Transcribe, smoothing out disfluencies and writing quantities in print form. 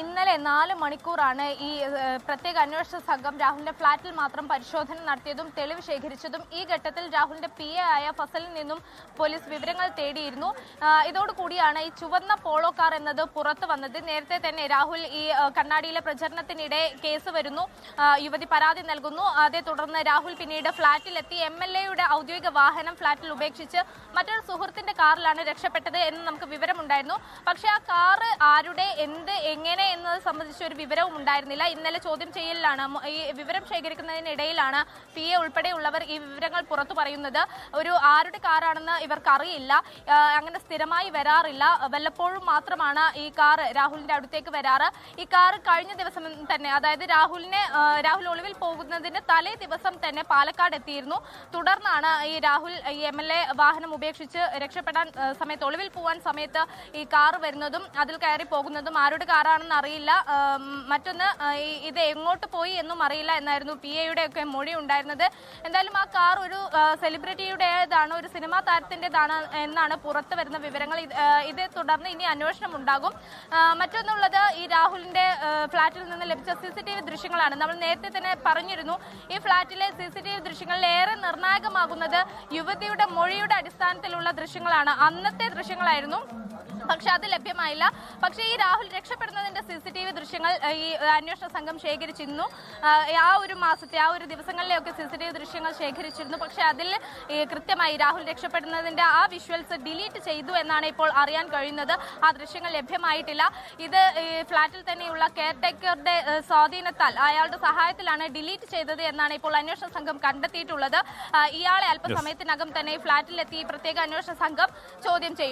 ഇന്നലെ 4 മണിക്കൂറാണ് ഈ പ്രത്യേക അന്വേഷണ സംഘം രാഹുലിന്റെ ഫ്ളാറ്റിൽ മാത്രം പരിശോധന നടത്തിയതും തെളിവ് ശേഖരിച്ചതും. ഈ ഘട്ടത്തിൽ രാഹുലിന്റെ PA ആയ ഫസലിൽ നിന്നും പോലീസ് വിവരങ്ങൾ തേടിയിരുന്നു. ഇതോടുകൂടിയാണ് ഈ ചുവന്ന പോളോ കാർ എന്നത് പുറത്തു വന്നത്. നേരത്തെ തന്നെ രാഹുൽ ഈ കണ്ണാടിയിലെ പ്രചരണത്തിനിടെ കേസ് വരുന്നു, യുവതി പരാതി നൽകുന്നു. അതേ തുടർന്ന് രാഹുൽ പിന്നീട് ഫ്ളാറ്റിലെത്തി MLA-യുടെ ഔദ്യോഗിക വാഹനം ഫ്ളാറ്റിൽ ഉപേക്ഷിച്ച് മറ്റൊരു സുഹൃത്തിന്റെ കാറിലാണ് രക്ഷപ്പെട്ടത് എന്ന് നമുക്ക് വിവരമുണ്ടായിരുന്നു. പക്ഷേ ആ കാറ് ആരുടെ, എന്ത്, എങ്ങനെ എന്നത് സംബന്ധിച്ച ഒരു വിവരവും ഉണ്ടായിരുന്നില്ല. ഇന്നലെ ചോദ്യം ചെയ്യലിലാണ്, ഈ വിവരം ശേഖരിക്കുന്നതിനിടയിലാണ് PA ഉൾപ്പെടെയുള്ളവർ ഈ വിവരങ്ങൾ പുറത്തു പറയുന്നത്. ആരുടെ കാറാണെന്ന് ഇവർക്ക് അറിയില്ല, അങ്ങനെ സ്ഥിരമായി വരാറില്ല, വല്ലപ്പോഴും മാത്രമാണ് ഈ കാർ രാഹുലിന്റെ അടുത്തേക്ക് വരാറ്. ഈ കാർ കഴിഞ്ഞ ദിവസം തന്നെ, അതായത് രാഹുൽ ഒളിവിൽ പോകുന്നതിന് തലേ ദിവസം തന്നെ പാലക്കാട് എത്തിയിരുന്നു. തുടർന്നാണ് ഈ രാഹുൽ ഈ MLA വാഹനം ഉപേക്ഷിച്ച് രക്ഷപ്പെടാൻ സമയത്ത്, ഒളിവിൽ പോകാൻ സമയത്ത് ഈ കാർ വരുന്നതും അതിൽ കയറി പോകുന്നതും. ആരുടെ കാറാണെന്ന് അറിയില്ല, മറ്റൊന്ന് ഇത് എങ്ങോട്ട് പോയി എന്നും അറിയില്ല എന്നായിരുന്നു PA-യുടെ ഒക്കെ മൊഴി ഉണ്ടായിരുന്നത്. എന്തായാലും ആ കാർ ഒരു സെലിബ്രിറ്റിയുടേതാണ്, ഒരു സിനിമാ താരത്തിൻ്റെതാണ് എന്നാണ് പുറത്തു വരുന്ന വിവരങ്ങൾ. ഇതേ തുടർന്ന് ഇനി അന്വേഷണം ഉണ്ടാകും. മറ്റൊന്നുള്ളത്, ഈ രാഹുലിന്റെ ഫ്ളാറ്റിൽ നിന്ന് ലഭിച്ച CCTV ദൃശ്യങ്ങളാണ്. നമ്മൾ നേരത്തെ തന്നെ പറഞ്ഞിരുന്നു, ഈ ഫ്ളാറ്റിലെ CCTV ദൃശ്യങ്ങളിൽ ഏറെ നിർണായകമാകുന്നത് യുവതിയുടെ മൊഴിയുടെ അടിസ്ഥാനത്തിലുള്ള ദൃശ്യങ്ങളാണ്. അന്നത്തെ ദൃശ്യങ്ങളായിരുന്നു, പക്ഷെ അത് ലഭ്യമായില്ല. പക്ഷേ ഈ രാഹുൽ രക്ഷപ്പെടുന്നതിന്റെ CCTV ദൃശ്യങ്ങൾ ഈ അന്വേഷണ സംഘം ശേഖരിച്ചിരുന്നു. ആ ഒരു മാസത്തെ, ആ ഒരു ദിവസങ്ങളിലെയൊക്കെ CCTV ദൃശ്യങ്ങൾ ശേഖരിച്ചിരുന്നു. പക്ഷെ അതിൽ കൃത്യമായി രാഹുൽ രക്ഷപ്പെടുന്നതിന്റെ ആ വിഷ്വൽസ് ഡിലീറ്റ് ചെയ്തു എന്നാണ് ഇപ്പോൾ അറിയാൻ കഴിയുന്നത്. ആ ദൃശ്യങ്ങൾ ലഭ്യമായിട്ടില്ല. ഇത് ഫ്ളാറ്റിൽ തന്നെയുള്ള കെയർടേക്കറുടെ സ്വാധീനത്താൽ, അയാളുടെ സഹായത്തിലാണ് ഡിലീറ്റ് ചെയ്തത് എന്നാണ് ഇപ്പോൾ അന്വേഷണ സംഘം കണ്ടെത്തിയിട്ടുള്ളത്. ഇയാളെ അല്പസമയത്തിനകം തന്നെ ഫ്ളാറ്റിലെത്തി പ്രത്യേക അന്വേഷണ സംഘം ചോദ്യം ചെയ്യും.